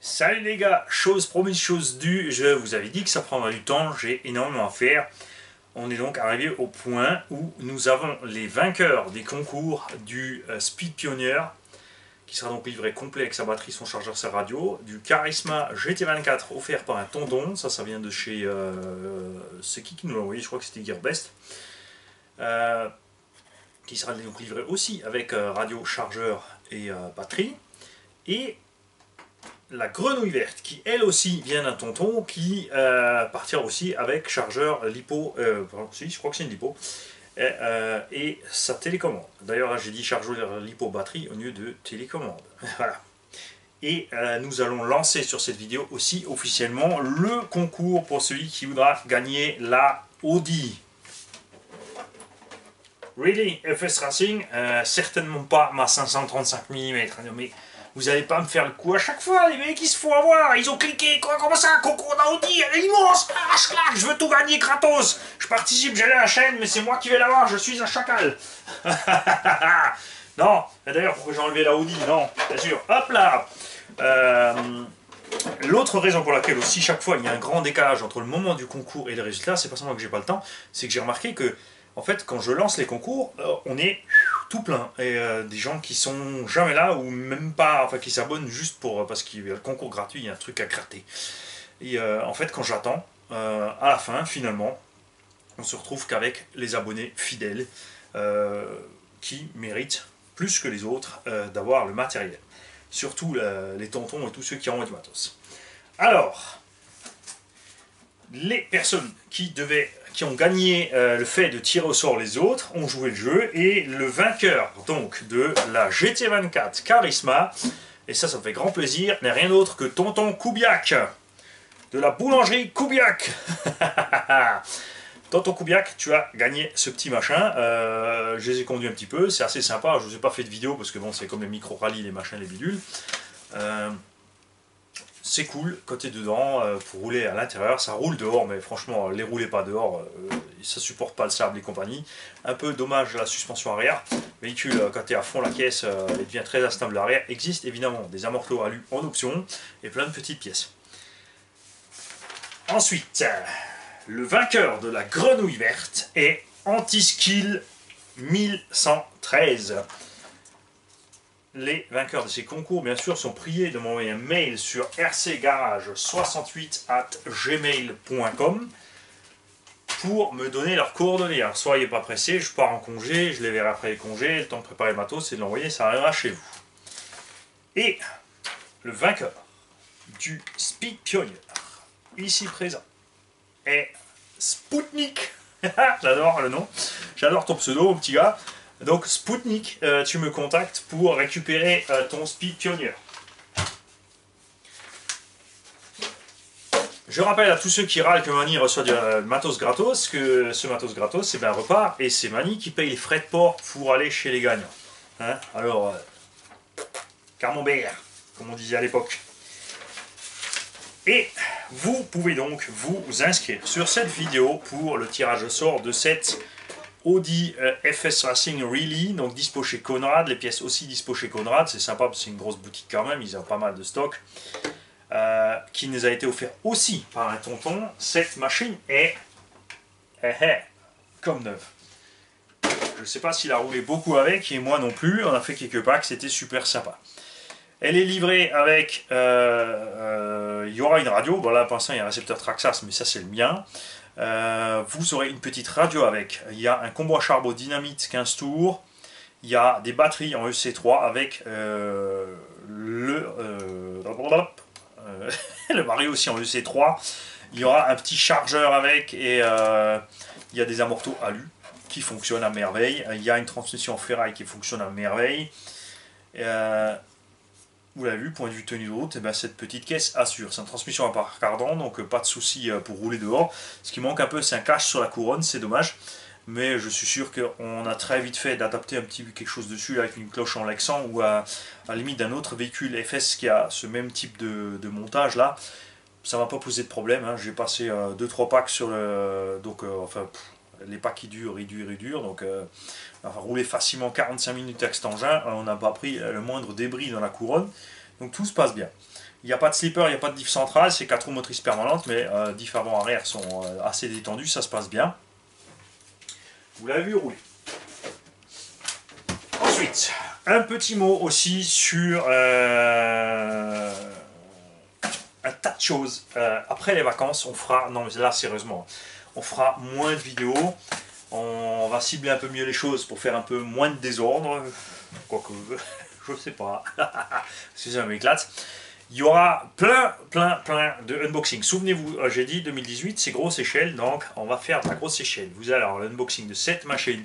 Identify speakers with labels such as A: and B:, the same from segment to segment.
A: Salut les gars, chose promise, chose due, je vous avais dit que ça prendrait du temps, j'ai énormément à faire. On est donc arrivé au point où nous avons les vainqueurs des concours du Speed Pioneer, qui sera donc livré complet avec sa batterie, son chargeur, sa radio, du Charisma GT24 offert par un tonton, ça vient de chez... c'est qui nous l'a envoyé? Je crois que c'était Gearbest. Qui sera donc livré aussi avec radio, chargeur et batterie. Et la grenouille verte, qui elle aussi vient d'un tonton, qui partira aussi avec chargeur lipo, si, je crois que c'est une lipo, et sa télécommande. D'ailleurs, là j'ai dit chargeur lipo batterie au lieu de télécommande. Voilà. Et nous allons lancer sur cette vidéo aussi officiellement le concours pour celui qui voudra gagner la Audi. Really, FS Racing, certainement pas ma 535 mm. Mais vous n'allez pas me faire le coup à chaque fois, les mecs, ils se font avoir. Ils ont cliqué, quoi, comment ça, concours d'Audi, elle est immense. Ah, je veux tout gagner gratos. Je participe, j'ai la chaîne, mais c'est moi qui vais l'avoir, je suis un chacal. Non, d'ailleurs, pourquoi j'ai enlevé la Audi? Non, bien sûr. Hop là. L'autre raison pour laquelle aussi chaque fois il y a un grand décalage entre le moment du concours et les résultats, c'est pas seulement que j'ai pas le temps, c'est que j'ai remarqué que en fait quand je lance les concours, on est tout plein et des gens qui sont jamais là ou même pas, enfin qui s'abonnent juste pour parce qu'il y a le concours gratuit, il y a un truc à gratter. Et en fait quand j'attends, à la fin finalement, on se retrouve qu'avec les abonnés fidèles qui méritent plus que les autres d'avoir le matériel. Surtout les tontons et tous ceux qui ont du matos. Alors, les personnes qui ont gagné le fait de tirer au sort les autres ont joué le jeu et le vainqueur donc de la GT24 Charisma, et ça me fait grand plaisir, n'est rien d'autre que tonton Koubiak de la boulangerie Koubiak. Tonton Koubiak, tu as gagné ce petit machin. Je les ai conduits un petit peu, c'est assez sympa. Je ne vous ai pas fait de vidéo parce que bon, c'est comme les micro-rallyes, les machins, les bidules. C'est cool quand tu es dedans pour rouler à l'intérieur. Ça roule dehors, mais franchement, les roulez pas dehors. Ça supporte pas le sable et compagnie. Un peu dommage la suspension arrière. Le véhicule, quand tu es à fond la caisse, il devient très instable l'arrière. Existe évidemment des amortisseurs alu en option et plein de petites pièces. Ensuite, le vainqueur de la grenouille verte est Antiskill 1113. Les vainqueurs de ces concours, bien sûr, sont priés de m'envoyer un mail sur rcgarage68@gmail.com pour me donner leurs coordonnées. Alors, soyez pas pressés, je pars en congé, je les verrai après les congés, le temps de préparer le matos et de l'envoyer, ça arrivera chez vous. Et le vainqueur du Speed Pioneer, ici présent, est Spoutnik. J'adore le nom, j'adore ton pseudo, petit gars. Donc Spoutnik, tu me contactes pour récupérer ton Speed Pioneer. Je rappelle à tous ceux qui râlent que Mani reçoit du matos gratos, que ce matos gratos, c'est bien un repas, et c'est Mani qui paye les frais de port pour aller chez les gagnants. Hein, alors, Camembert, comme on disait à l'époque. Et vous pouvez donc vous inscrire sur cette vidéo pour le tirage au sort de cette Audi FS Racing Really, donc dispo chez Conrad, les pièces aussi dispo chez Conrad, c'est sympa parce que c'est une grosse boutique quand même, ils ont pas mal de stock, qui nous a été offert aussi par un tonton. Cette machine est comme neuve. Je ne sais pas s'il a roulé beaucoup avec, et moi non plus, on a fait quelques packs, c'était super sympa. Elle est livrée avec, il y aura une radio, bon là pour l'instant il y a un récepteur Traxxas, mais ça c'est le mien. Vous aurez une petite radio avec, il y a un combo à charbon dynamite 15 tours, il y a des batteries en EC3 avec le Mario aussi en EC3, il y aura un petit chargeur avec et il y a des amortos alu qui fonctionnent à merveille, il y a une transmission en ferraille qui fonctionne à merveille. Vous l'avez vu, point de vue tenue de route, et bien cette petite caisse assure. C'est une transmission à part cardan, donc pas de souci pour rouler dehors. Ce qui manque un peu, c'est un cache sur la couronne, c'est dommage. Mais je suis sûr qu'on a très vite fait d'adapter un petit quelque chose dessus avec une cloche en Lexan ou à la limite d'un autre véhicule FS qui a ce même type de montage là. Ça ne va pas poser de problème. Hein. J'ai passé 2-3 packs sur le. Donc, les packs qui durent, ils durent. Donc, on va rouler facilement 45 minutes avec cet engin. On n'a pas pris le moindre débris dans la couronne. Donc, tout se passe bien. Il n'y a pas de slipper, il n'y a pas de diff centrale, c'est 4 roues motrices permanentes, mais diff avant-arrière sont assez détendus, ça se passe bien. Vous l'avez vu rouler. Ensuite, un petit mot aussi sur un tas de choses. Après les vacances, on fera, non mais là sérieusement, on fera moins de vidéos, on va cibler un peu mieux les choses pour faire un peu moins de désordre, quoique, je sais pas, si ça m'éclate. Il y aura plein de unboxing. Souvenez-vous, j'ai dit 2018, c'est grosse échelle, donc on va faire de la grosse échelle. Vous allez avoir l'unboxing de cette machine,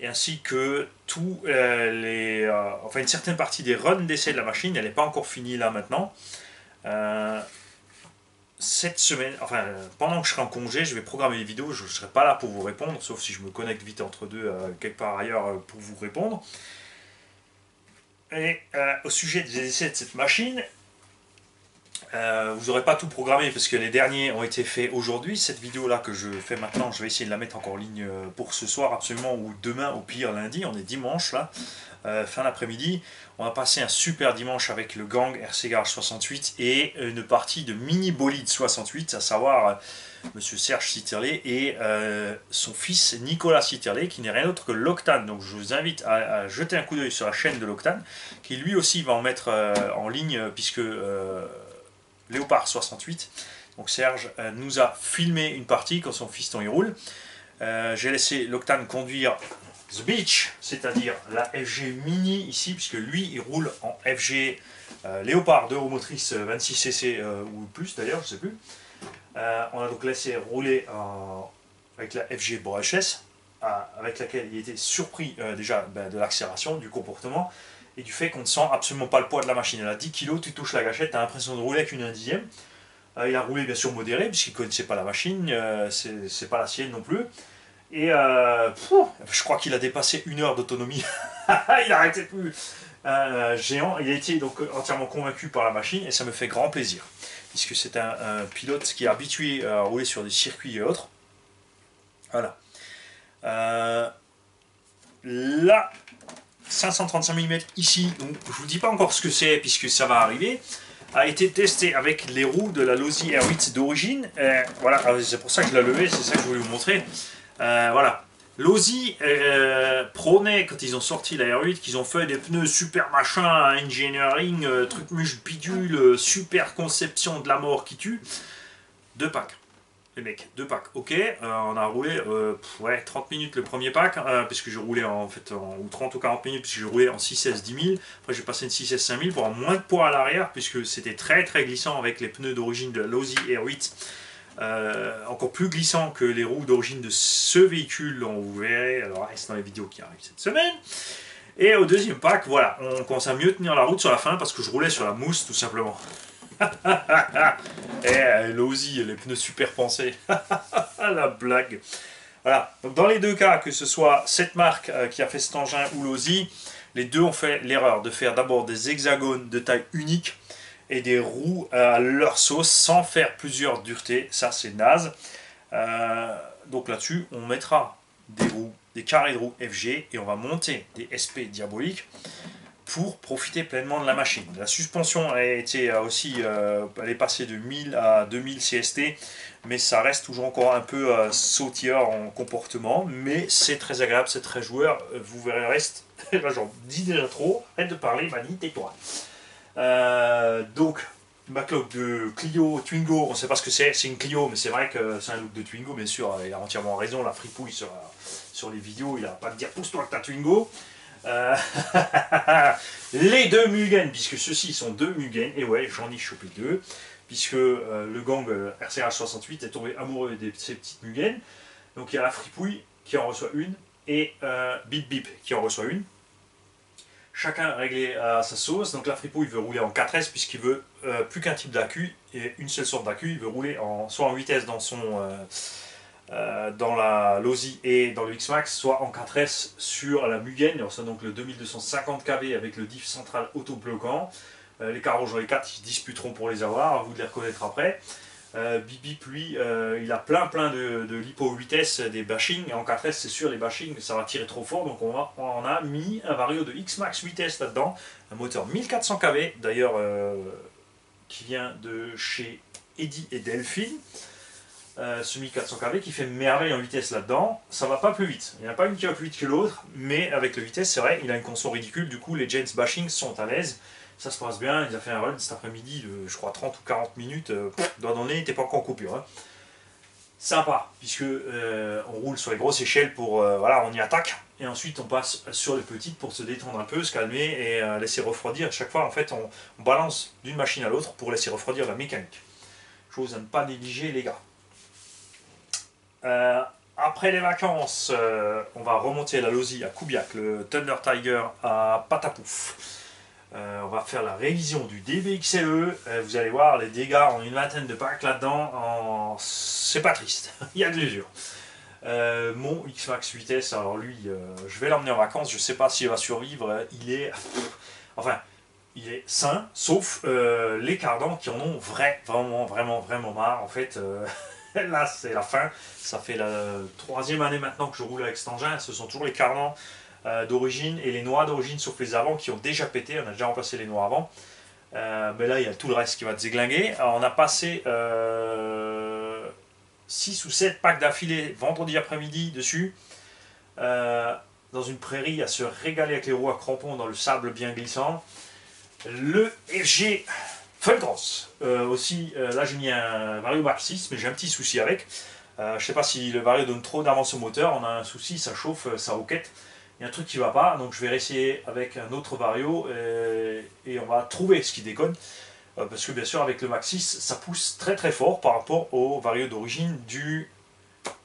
A: et ainsi que tous enfin une certaine partie des runs d'essai de la machine. Elle n'est pas encore finie là maintenant. Cette semaine, enfin pendant que je serai en congé, je vais programmer les vidéos. Je ne serai pas là pour vous répondre, sauf si je me connecte vite entre deux quelque part ailleurs pour vous répondre. Et au sujet des essais de cette machine, vous n'aurez pas tout programmé parce que les derniers ont été faits aujourd'hui. Cette vidéo là que je fais maintenant, je vais essayer de la mettre encore en ligne pour ce soir absolument, ou demain au pire lundi. On est dimanche là, fin d'après-midi. On a passé un super dimanche avec le gang RC Garage 68 et une partie de mini bolide 68, à savoir monsieur Serge Citerlet et son fils Nicolas Citerlet, qui n'est rien d'autre que l'Octane. Donc je vous invite à jeter un coup d'œil sur la chaîne de l'Octane, qui lui aussi va en mettre en ligne, puisque Léopard 68, donc Serge nous a filmé une partie quand son fiston y roule. J'ai laissé l'Octane conduire The Beach, c'est-à-dire la FG Mini ici, puisque lui il roule en FG Léopard 2 roues motrices 26cc ou plus d'ailleurs, je sais plus. On a donc laissé rouler avec la FG BOHS, avec laquelle il était surpris déjà de l'accélération, du comportement et du fait qu'on ne sent absolument pas le poids de la machine. Elle a 10 kg, tu touches la gâchette, tu as l'impression de rouler avec une 1/10. Il a roulé bien sûr modéré, puisqu'il ne connaissait pas la machine, c'est pas la sienne non plus. Et je crois qu'il a dépassé 1 heure d'autonomie. Il n'arrêtait plus. Géant, il a été donc entièrement convaincu par la machine et ça me fait grand plaisir, puisque c'est un pilote qui est habitué à rouler sur des circuits et autres. Voilà. Là, 535 mm ici, donc je vous dis pas encore ce que c'est puisque ça va arriver, a été testé avec les roues de la Losi R8 d'origine. Voilà, c'est pour ça que je l'ai levé, c'est ça que je voulais vous montrer. Voilà, Losi prônait quand ils ont sorti la R8 qu'ils ont fait des pneus super machin, engineering, truc muche bidule, super conception de la mort qui tue. 2 packs. Les mecs, 2 packs, ok, on a roulé ouais, 30 minutes le premier pack, puisque je roulais en fait, ou 30 ou 40 minutes, puisque je roulais en 6S 10 000, après j'ai passé une 6S 5000 pour avoir moins de poids à l'arrière, puisque c'était très glissant avec les pneus d'origine de la Losi R8, encore plus glissant que les roues d'origine de ce véhicule, on vous verrez, alors reste dans les vidéos qui arrivent cette semaine. Et au deuxième pack, voilà, on commence à mieux tenir la route sur la fin, parce que je roulais sur la mousse tout simplement. Et Losi, les pneus super pensés. La blague. Voilà. Donc dans les deux cas, que ce soit cette marque qui a fait cet engin ou Losi, les deux ont fait l'erreur de faire d'abord des hexagones de taille unique et des roues à leur sauce sans faire plusieurs duretés. Ça c'est naze. Donc là-dessus, on mettra des roues, des carrés de roues FG et on va monter des SP diaboliques pour profiter pleinement de la machine. La suspension a été aussi, elle est passée de 1000 à 2000 CST, mais ça reste toujours encore un peu sautilleur en comportement, mais c'est très agréable, c'est très joueur, vous verrez le reste. Là j'en dis déjà trop, arrête de parler, Mani, tais-toi. Donc, backlog de Clio, Twingo, on ne sait pas ce que c'est une Clio, mais c'est vrai que c'est un look de Twingo, bien sûr, il a entièrement raison, la fripouille sur les vidéos, il n'a pas de dire pousse-toi que t'as Twingo. Les 2 Mugen, puisque ceux-ci sont 2 Mugen, et ouais, j'en ai chopé 2, puisque le gang RCH 68 est tombé amoureux de ces petites Mugen. Donc il y a la fripouille qui en reçoit une, et Bip Bip qui en reçoit une. Chacun réglé à sa sauce. Donc la fripouille veut rouler en 4S, puisqu'il veut plus qu'un type d'accu, et une seule sorte d'accu. Il veut rouler soit en 8S dans son... dans la Losi et dans le X-Max, soit en 4S sur la Mugen. Il reçoit donc le 2250 kV avec le diff central autobloquant. Les Carojo et 4 ils se disputeront pour les avoir, à vous de les reconnaître après. Bip lui, il a plein de lipo 8S, des bashing, et en 4S c'est sûr, les bashing ça va tirer trop fort, donc on a mis un vario de X-Max 8S là-dedans, un moteur 1400 kV, d'ailleurs qui vient de chez Eddy et Delphine. Ce 1400 kV qui fait merveille en vitesse là-dedans. Ça va pas plus vite. Il n'y en a pas une qui va plus vite que l'autre, mais avec le vitesse, c'est vrai, il a une conso ridicule. Du coup, les James Bashing sont à l'aise. Ça se passe bien. Il a fait un run cet après-midi de, je crois, 30 ou 40 minutes. Doigt dans le nez, il n'était pas encore en coupure. Hein. Sympa, puisque on roule sur les grosses échelles pour. Voilà, on y attaque. Et ensuite, on passe sur les petites pour se détendre un peu, se calmer et laisser refroidir. À chaque fois, en fait, on balance d'une machine à l'autre pour laisser refroidir la mécanique. Chose à ne pas négliger, les gars. Après les vacances, on va remonter la Losie à Kubiak, le Thunder Tiger à Patapouf. On va faire la révision du DBXLE. Vous allez voir, les dégâts en une vingtaine de packs là-dedans, c'est pas triste. Il y a de l'usure. Mon X-Max vitesse, alors lui, je vais l'emmener en vacances. Je sais pas s'il va survivre. Il est, enfin, il est sain, sauf les cardans qui en ont vraiment marre. En fait, là, c'est la fin. Ça fait la 3e année maintenant que je roule avec cet engin. Ce sont toujours les cardans d'origine et les noix d'origine, sauf les avant qui ont déjà pété. On a déjà remplacé les noix avant. Mais là, il y a tout le reste qui va déglinguer. Alors, on a passé 6 ou 7 packs d'affilée vendredi après-midi dessus. Dans une prairie à se régaler avec les roues à crampons dans le sable bien glissant. Le FG Fullcross. Aussi, là j'ai mis un Vario Mark 6, mais j'ai un petit souci avec. Je ne sais pas si le Vario donne trop d'avance au moteur. On a un souci, ça chauffe, ça roquette. Il y a un truc qui ne va pas, donc je vais réessayer avec un autre Vario et on va trouver ce qui déconne. Parce que bien sûr, avec le Max 6, ça pousse très fort par rapport au Vario d'origine du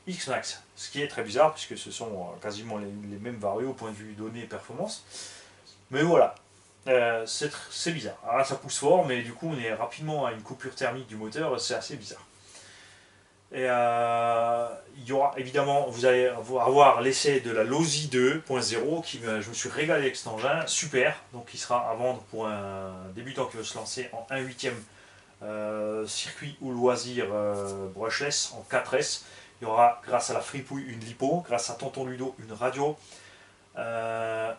A: X-Max. Ce qui est très bizarre, puisque ce sont quasiment les mêmes Varios au point de vue données et performance. Mais voilà. C'est bizarre. Alors là, ça pousse fort, mais du coup, on est rapidement à une coupure thermique du moteur, c'est assez bizarre. Et il y aura évidemment, vous allez avoir l'essai de la Losi 2.0, qui je me suis régalé avec cet engin, super. Donc, il sera à vendre pour un débutant qui veut se lancer en 1/8 circuit ou loisir brushless en 4S. Il y aura, grâce à la fripouille, une lipo, grâce à Tonton Ludo, une radio. Le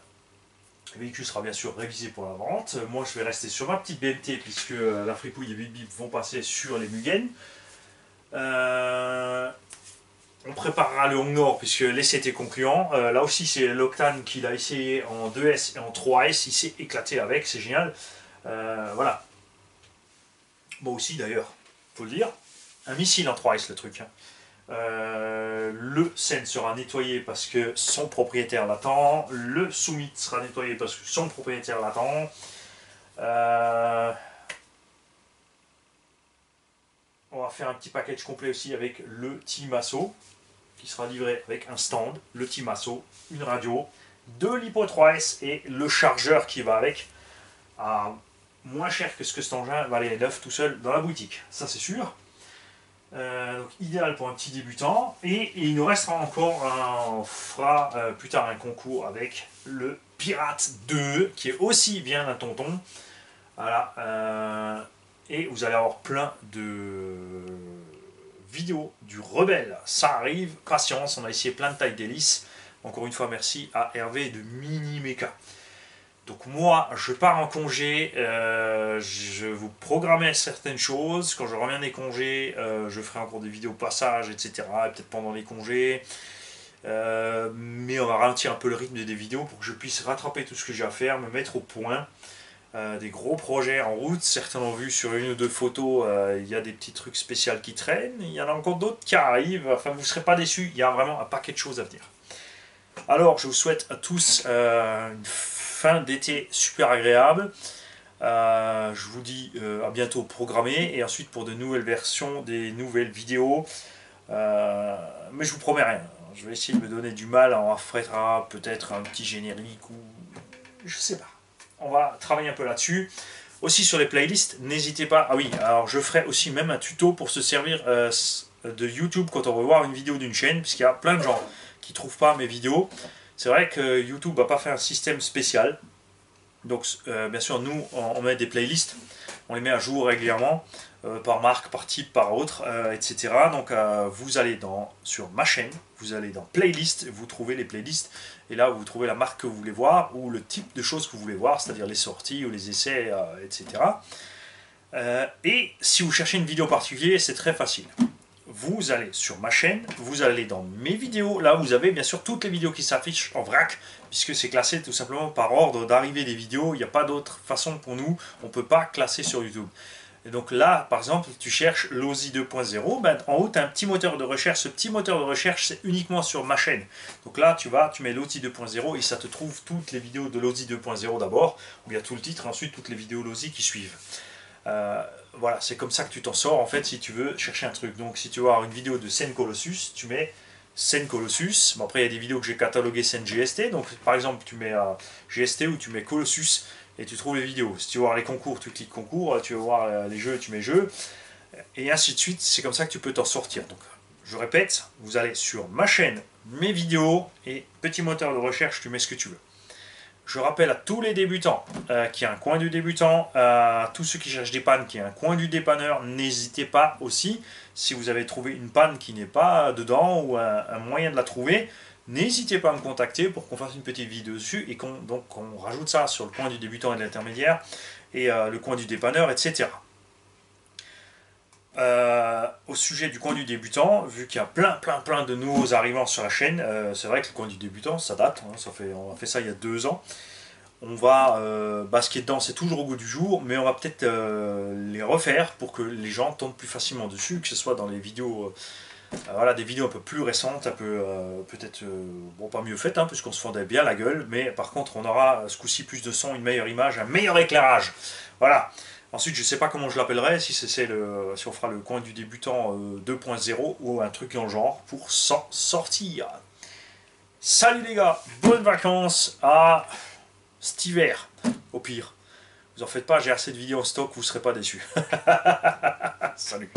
A: véhicule sera bien sûr révisé pour la vente. Moi, je vais rester sur ma petite BMT puisque la fripouille et Bip Bip vont passer sur les Mugen. On préparera le Hong Nord puisque l'essai était concluant. Là aussi, c'est l'Octane qu'il a essayé en 2S et en 3S. Il s'est éclaté avec, c'est génial. Voilà. Moi aussi, d'ailleurs, faut le dire. Un missile en 3S, le truc. Hein. Le Sen sera nettoyé parce que son propriétaire l'attend. Le Summit sera nettoyé parce que son propriétaire l'attend. On va faire un petit package complet aussi avec le Timasso qui sera livré avec un stand, le Timasso, une radio, 2 Lipo 3S et le chargeur qui va avec, à moins cher que ce que cet engin valait neuf tout seul dans la boutique. Ça c'est sûr. Donc idéal pour un petit débutant. Et il nous restera encore, on fera plus tard un concours avec le Pirate 2 qui est aussi bien un tonton. Voilà. Et vous allez avoir plein de vidéos du Rebelle. Ça arrive, patience, on a essayé plein de tailles d'hélice. Encore une fois, merci à Hervé de Mini Mecha. Donc moi, je pars en congé, je vous programmais certaines choses. Quand je reviens des congés, je ferai encore des vidéos passage, etc. Peut-être pendant les congés. Mais on va ralentir un peu le rythme des vidéos pour que je puisse rattraper tout ce que j'ai à faire, me mettre au point. Des gros projets en route, certains l'ont vu sur une ou deux photos, il y a des petits trucs spéciaux qui traînent. Il y en a encore d'autres qui arrivent, enfin vous ne serez pas déçus, il y a vraiment un paquet de choses à venir. Alors je vous souhaite à tous une fin d'été super agréable. Je vous dis à bientôt programmé et ensuite pour de nouvelles versions, des nouvelles vidéos. Mais je vous promets rien. Je vais essayer de me donner du mal, on fera peut-être un petit générique ou je sais pas. On va travailler un peu là-dessus. Aussi sur les playlists, n'hésitez pas. Ah oui, alors je ferai aussi même un tuto pour se servir de YouTube quand on veut voir une vidéo d'une chaîne, puisqu'il y a plein de gens qui ne trouvent pas mes vidéos. C'est vrai que YouTube n'a pas fait un système spécial. Donc bien sûr, nous, on met des playlists, on les met à jour régulièrement, par marque, par type, par autre, etc. Donc vous allez sur ma chaîne, vous allez dans playlist, vous trouvez les playlists, et là vous trouvez la marque que vous voulez voir, ou le type de choses que vous voulez voir, c'est-à-dire les sorties ou les essais, etc. Et si vous cherchez une vidéo particulière, c'est très facile. Vous allez sur ma chaîne, vous allez dans mes vidéos, là vous avez bien sûr toutes les vidéos qui s'affichent en vrac, puisque c'est classé tout simplement par ordre d'arrivée des vidéos, il n'y a pas d'autre façon pour nous, on ne peut pas classer sur YouTube. Et donc là, par exemple, tu cherches Lozi 2.0, ben, en haut tu as un petit moteur de recherche, ce petit moteur de recherche c'est uniquement sur ma chaîne. Donc là tu mets Lozi 2.0 et ça te trouve toutes les vidéos de Lozi 2.0 d'abord, ou bien tout le titre, et ensuite toutes les vidéos Lozi qui suivent. Voilà, c'est comme ça que tu t'en sors en fait si tu veux chercher un truc. Donc si tu veux avoir une vidéo de Scène Colossus, tu mets Scène Colossus. Bon, après il y a des vidéos que j'ai cataloguées Scène GST, donc par exemple tu mets GST ou tu mets Colossus et tu trouves les vidéos. Si tu veux voir les concours, tu cliques concours, tu veux voir les jeux, tu mets jeux, et ainsi de suite. C'est comme ça que tu peux t'en sortir. Donc je répète, vous allez sur ma chaîne, mes vidéos, et petit moteur de recherche, tu mets ce que tu veux. Je rappelle à tous les débutants qu'il y a un coin du débutant, à tous ceux qui cherchent des pannes qu'il y a un coin du dépanneur, n'hésitez pas aussi, si vous avez trouvé une panne qui n'est pas dedans ou un moyen de la trouver, n'hésitez pas à me contacter pour qu'on fasse une petite vidéo dessus et qu'on rajoute ça sur le coin du débutant et de l'intermédiaire et le coin du dépanneur, etc. Au sujet du coin du débutant, vu qu'il y a plein de nouveaux arrivants sur la chaîne, c'est vrai que le coin du débutant, ça date, hein, on a fait ça il y a 2 ans. On va basquer dedans, c'est toujours au goût du jour, mais on va peut-être les refaire pour que les gens tombent plus facilement dessus, que ce soit dans les vidéos, voilà, des vidéos un peu plus récentes, un peu peut-être bon, pas mieux faites, hein, puisqu'on se fendait bien la gueule, mais par contre on aura ce coup-ci plus de son, une meilleure image, un meilleur éclairage. Voilà. Ensuite, je ne sais pas comment je l'appellerai, si on fera le coin du débutant 2.0 ou un truc dans le genre pour s'en sortir. Salut les gars, bonnes vacances à cet hiver, au pire. Vous en faites pas, j'ai assez de vidéos en stock, vous ne serez pas déçus. Salut.